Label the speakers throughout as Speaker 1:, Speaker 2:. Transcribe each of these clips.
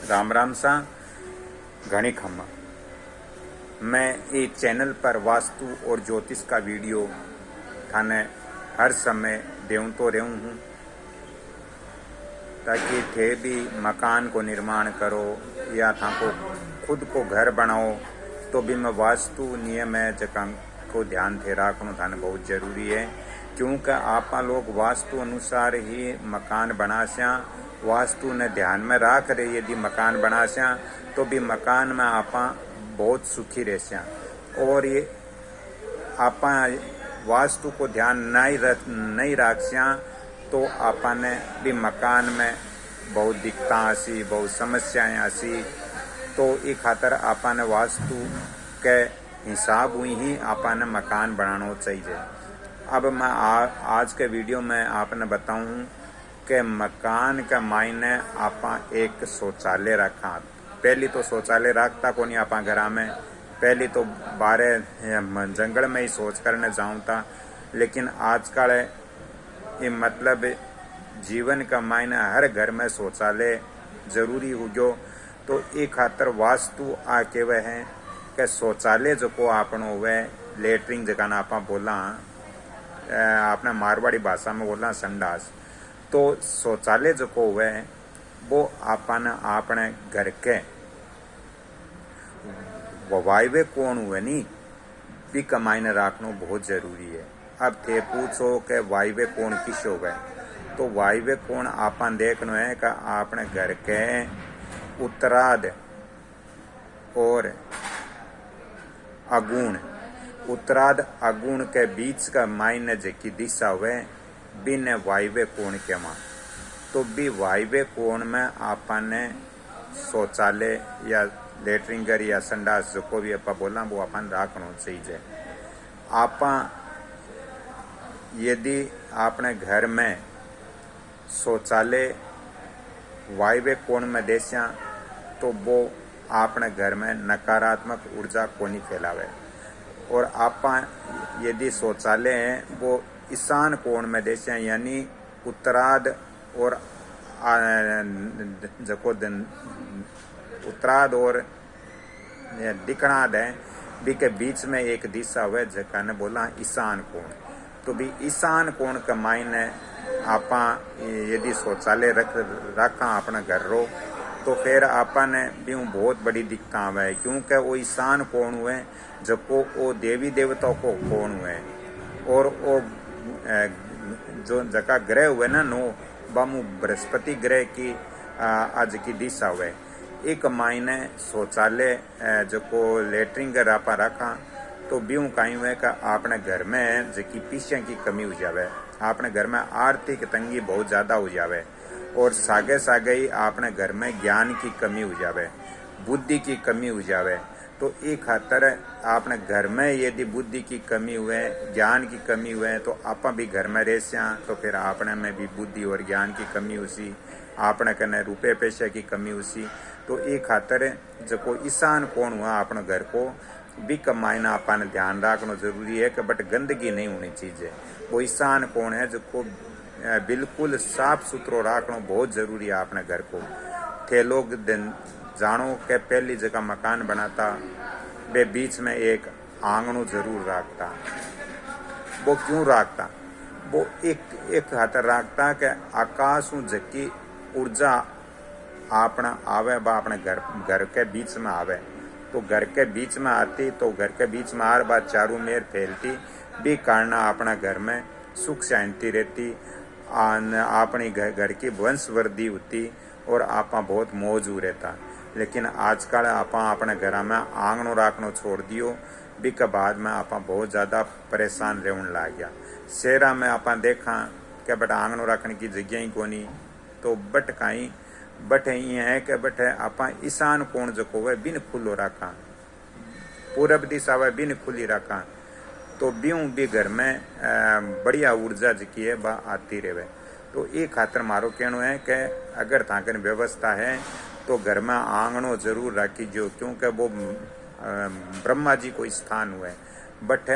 Speaker 1: राम राम सा घणी खम्मा। मैं एक चैनल पर वास्तु और ज्योतिष का वीडियो थाने हर समय देऊं तो रहूं हूँ, ताकि थे भी मकान को निर्माण करो या था को खुद को घर बनाओ तो भी मैं वास्तु नियम है जका को ध्यान थे रखना थाने बहुत जरूरी है। क्योंकि आप लोग वास्तु अनुसार ही मकान बनास्या, वास्तु ने ध्यान में रख रहे यदि मकान बनास्या तो भी मकान में आप बहुत सुखी रहस्या। और ये आप वास्तु को ध्यान नहीं रखस्या तो आपने भी मकान में बहुत दिक्कत आसी, बहुत समस्याएं आसी। तो ये खातर आपने वास्तु के हिसाब हुई ही आपने मकान बनाना चाहिए। अब मैं आज के वीडियो में आपने बताऊं कि मकान का मायने आप एक शौचालय रखा। पहली तो शौचालय रखता को नहीं आप घर में, पहली तो बारे जंगल में ही शौच करने जाऊँ था। लेकिन आजकल ये मतलब जीवन का मायने हर घर में शौचालय जरूरी हो गयो। तो एक खातर वास्तु आ कहवे है कि शौचालय जो को आपनो हुए लेटरिंग जगह ना आप बोला, आपने मारवाड़ी भाषा में बोला संडास। तो शौचालय जो को हुए वो आपने घर के वायवे कौन हुए नी भी कमाईने रखना बहुत जरूरी है। अब थे पूछो कि वायवे कौन किस हो गए, तो वायवे कौन आपन देखना है कि आपने घर के उत्तराध और अगुण, उत्तराध अगुण के बीच का मायने जकी दिशा हुए बिन वायवे कोण के मां। तो भी वायवे कोण में आपने शौचालय या लेटरिंग या संडास जो को भी आप बोला वो अपन रखना चाहिए। आप यदि आपने घर में शौचालय वायवे कोण में देस्या तो वो आपने घर में नकारात्मक ऊर्जा को नहीं फैलावे। और आप यदि शौचालय है वो ईशान कोण में देस्या यानी उत्तराध और जको उत्तराध और दिखणाद है भी के बीच में एक दिशा हुए जका ने बोला ईशान कोण। तो भी ईशान कोण का मायने आप यदि शौचालय रखा अपना घर रो तो फिर आपने भी बहुत बड़ी दिक्कत आवे। क्योंकि वो ईशान कोण हुए जको वो देवी देवताओं को कोण हुए और वो जो जका ग्रह हुए ना नो बामू बृहस्पति ग्रह की आज की दिशा हुए। एक मायने शौचालय जो को लेटरिंग आप रखा तो ब्यूं कहीं हुए का आपने घर में जकी पीछे की कमी हो जावे, आपने घर में आर्थिक तंगी बहुत ज्यादा हो जावे और सागे सागे ही आपने घर में ज्ञान की कमी हो जावे, बुद्धि की कमी हो जावे। तो एक खातर आपने घर में यदि बुद्धि की कमी हुए, ज्ञान की कमी हुए तो आप भी घर में रहस्या तो फिर आपने में भी बुद्धि और ज्ञान की कमी उसी, आपने कने रुपये पैसे की कमी उसी। तो एक खातर जो को ईशान कोण हुआ अपने घर को भी कमाईना आपने ध्यान रखना जरूरी है कि बट गंदगी नहीं होनी चाहिए। वो ईशान कोण है जो को बिल्कुल साफ सुथरो रखना बहुत जरूरी है अपने घर को। थे लोग जानो के पहली जगह मकान बनाता वे बीच में एक आंगनों जरूर रखता। वो क्यों रखता? वो एक खातर रखता कि आकाश जकी ऊर्जा अपना आवे बा अपने घर के बीच में आवे। तो घर के बीच में आती तो घर के बीच में हर बार चारों मेर फैलती भी कारण अपना घर में सुख शांति रहती, अपनी घर की वंशवृद्धि होती और आप बहुत मौजू रहता। लेकिन आजकल आप अपने घर में आंगनों रखना छोड़ दियो भी के बाद में आप बहुत ज़्यादा परेशान रहने लग गया। शहरा में आप देखा कि बट आंगनों रखने की जगह ही कोनी तो बट कहीं बट ये है कि बट आप ईशान कोण जो को वह बिन खुलो रखा, पूरब दिशा वह बिन खुली रखा तो ब्यूं भी घर में बढ़िया ऊर्जा जकी है वह आती रहे। तो ये खातर मारो कहना है कि अगर थाकन व्यवस्था है तो घर में आंगनों जरूर रखी जो, क्योंकि वो ब्रह्मा जी को स्थान हुए बट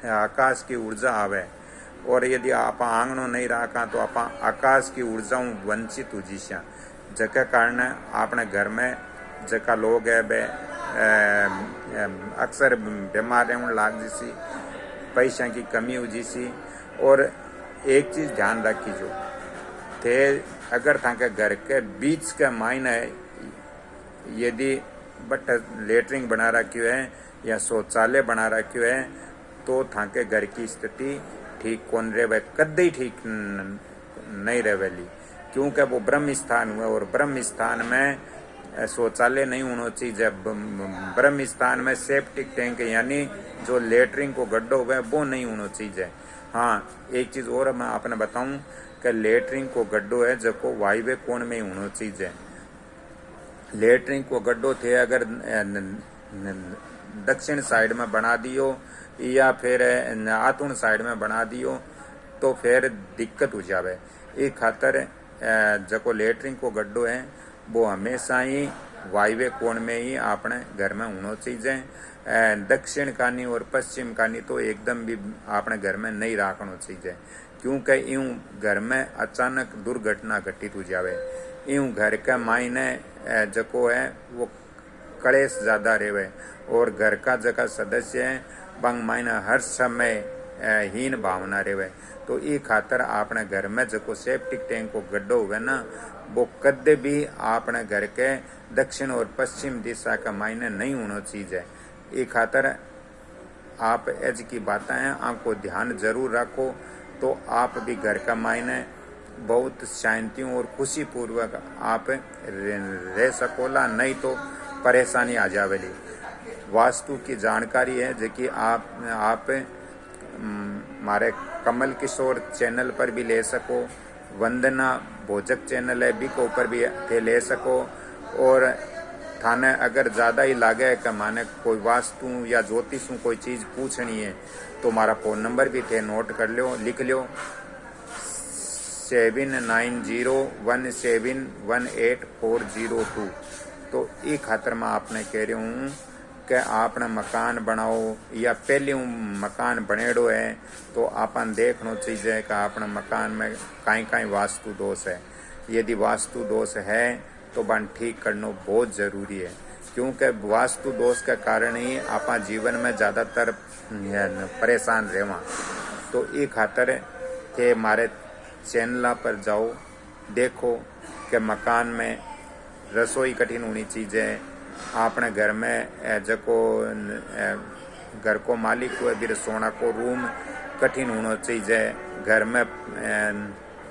Speaker 1: आकाश की ऊर्जा आवे। और यदि आप आंगनों नहीं रखा तो आप आकाश की ऊर्जाओं वंचित हो जीसा। जके कारण अपने घर में जका लोग है बे अक्सर बीमार रहने लाग जैसी, पैसा की कमी हो जैसी। और एक चीज ध्यान रखी जो थे, अगर थाके घर के बीच के मायने यदि बट लेटरिंग बना रखियो है या शौचालय बना रखियो है तो थाके घर की स्थिति ठीक कौन रहे, कदे ही ठीक नहीं रहेली। क्योंकि वो ब्रह्म स्थान हुआ और ब्रह्म स्थान में शौचालय नहीं होना चाहिए। ब्रह्म स्थान में सेप्टिक टैंक यानी जो लेटरिंग को गड्ढो हुआ है वो नहीं होना चाहिए। हाँ, एक चीज और मैं आपने बताऊं कि लेटरिंग को गड्ढो है जो वायव्य कोण में ही होना चाहिए। लेटरिंग को गड्ढो थे अगर दक्षिण साइड में बना दियो या फिर आतुण साइड में बना दियो तो फिर दिक्कत हो जावे। इस खातर जो लेटरिंग को गड्ढो है वो हमेशा ही वायव्य कोण में ही अपने घर में होना चाहिए। दक्षिण कानी और पश्चिम कानी तो एकदम भी अपने घर में नहीं रखना चाहिए, क्योंकि यूं घर में अचानक दुर्घटना घटित हो जावे। यूं घर का मायने जो है वो कलेश ज्यादा रहे और घर का जगह सदस्य है बंग मायने हर समय हीन भावना रहे। तो ये खातर आपने घर में जो सेप्टिक टैंक को गड्ढो हुए ना वो कदे भी आपने घर के दक्षिण और पश्चिम दिशा का मायने नहीं होना चाहिए। ये खातर आप ऐज की बातें हैं आपको ध्यान जरूर रखो तो आप भी घर का मायने बहुत शांतियों और खुशी पूर्वक आप रह सकोला, नहीं तो परेशानी आ जावेली। वास्तु की जानकारी है जो कि आप हमारे कमल किशोर चैनल पर भी ले सको, वंदना भोजक चैनल है भी को ऊपर भी थे ले सको। और थाने अगर ज़्यादा ही लागे कि माने कोई वास्तु या ज्योतिषों कोई चीज़ पूछनी है तो हमारा फ़ोन नंबर भी थे नोट कर लो, लिख लो 7901718402। तो ये खातर मैं आपने कह रही हूँ कि आपने मकान बनाओ या पहले मकान बनेड़ो है तो आपन देखना चाहिए कि आपने मकान में कहीं वास्तु दोष है। यदि वास्तु दोष है तो बन ठीक करना बहुत जरूरी है, क्योंकि वास्तु दोष के कारण ही आप जीवन में ज़्यादातर परेशान रहेवा। तो ये खातर के हमारे चैनल पर जाओ, देखो कि मकान में रसोई कठिन होनी चाहिए, आपने घर में जो घर को मालिक हुए भी सोना को रूम कठिन होना चाहिए। घर में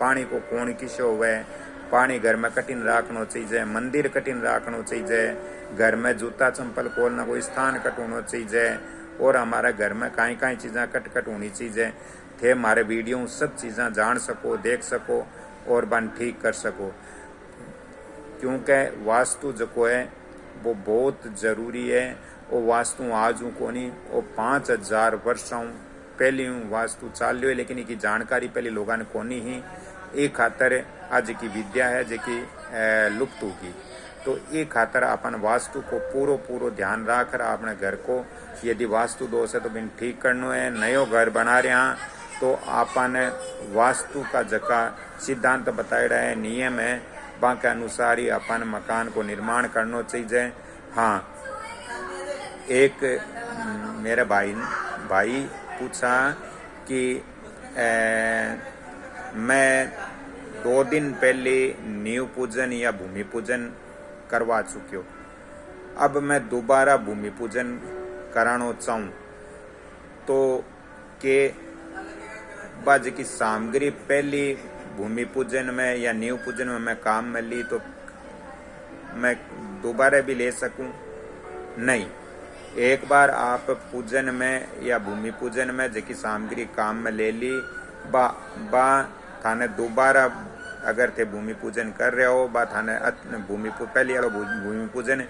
Speaker 1: पानी को कौन किसो हुए पानी घर में कठिन रखना चाहिए, मंदिर कठिन रखना चाहिए, घर में जूता चंपल खोलना कोई स्थान कट होना चाहिए। और हमारे घर में कहीं चीज़ें कट होनी चाहिए थे हमारे वीडियो सब चीज़ें जान सको, देख सको और बन ठीक कर सको। क्योंकि वास्तु जो है वो बहुत जरूरी है। वो वास्तु आज को नहीं, वो 5000 वर्षों पहले वास्तु चाल है, लेकिन इसकी जानकारी पहले लोगों ने कोनी ही। एक खातर आज की विद्या है जो कि लुप्त होगी। तो एक खातर अपन वास्तु को पूरो ध्यान रख कर अपने घर को यदि वास्तु दोष है तो बिन ठीक करना है। नयो घर बना रहे हैं तो अपन वास्तु का जका सिद्धांत बताया है, नियम है, बाके अनुसार ही अपन मकान को निर्माण करना चाहिए। हाँ, एक मेरे भाई पूछा कि मैं 2 दिन पहले नींव पूजन या भूमि पूजन करवा चुकी हूँ, अब मैं दोबारा भूमि पूजन कराना चाहूँ तो के बाज की सामग्री पहली भूमि पूजन में या नींव पूजन में मैं काम में ली तो मैं दोबारा भी ले सकूं? नहीं, एक बार आप पूजन में या भूमि पूजन में जो की सामग्री काम में ले ली बा थाने दोबारा अगर थे भूमि पूजन कर रहे हो बा थाने पहली वाला भूमि पूजन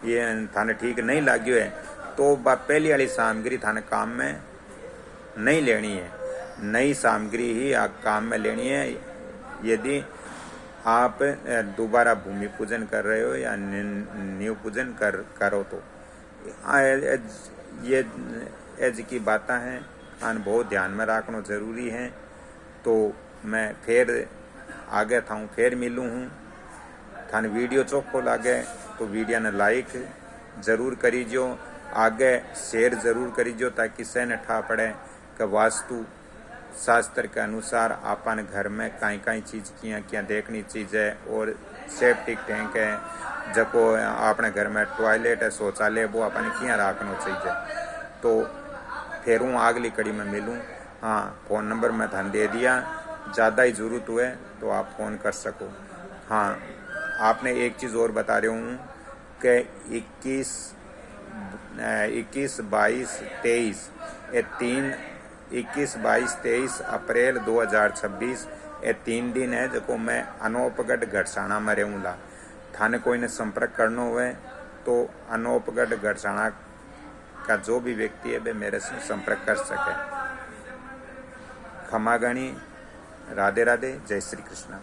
Speaker 1: ये थाने ठीक नहीं लाग्यो है तो बा पहली वाली सामग्री थाने काम में नहीं लेनी है, नई सामग्री ही काम में लेनी है। यदि आप दोबारा भूमि पूजन कर रहे हो या नींव पूजन करो तो ये एज की बातें हैं, आन बहुत ध्यान में रखना जरूरी है। तो मैं फिर आगे था फिर मिलूँ हूँ। थाने वीडियो चोखो लागे तो वीडियो ने लाइक जरूर करीजो, आगे शेयर जरूर करीजो ताकि से न ठा पड़े कि वास्तु शास्त्र के अनुसार अपन घर में कई कई चीज किया देखनी चीज है और सेप्टिक टैंक है, जको अपने घर में टॉयलेट है, शौचालय, वो अपन किया रखना चाहिए। तो फिर हूँ अगली कड़ी में मिलूँ। हाँ, फ़ोन नंबर मैं थाने दे दिया, ज़्यादा ही ज़रूरत हुए तो आप फ़ोन कर सको। हाँ, आपने एक चीज़ और बता रहा हूँ कि 21, 22, 23 ये 21, 22, 23 अप्रैल 2026 ये 3 दिन है जो मैं अनोपगढ़ गढ़साना में रहूँगा। थाने कोई ने संपर्क करना हुए तो अनोपगढ़ गढ़साना का जो भी व्यक्ति है वे मेरे से संपर्क कर सके। खमा गणी। राधे राधे। जय श्री कृष्ण।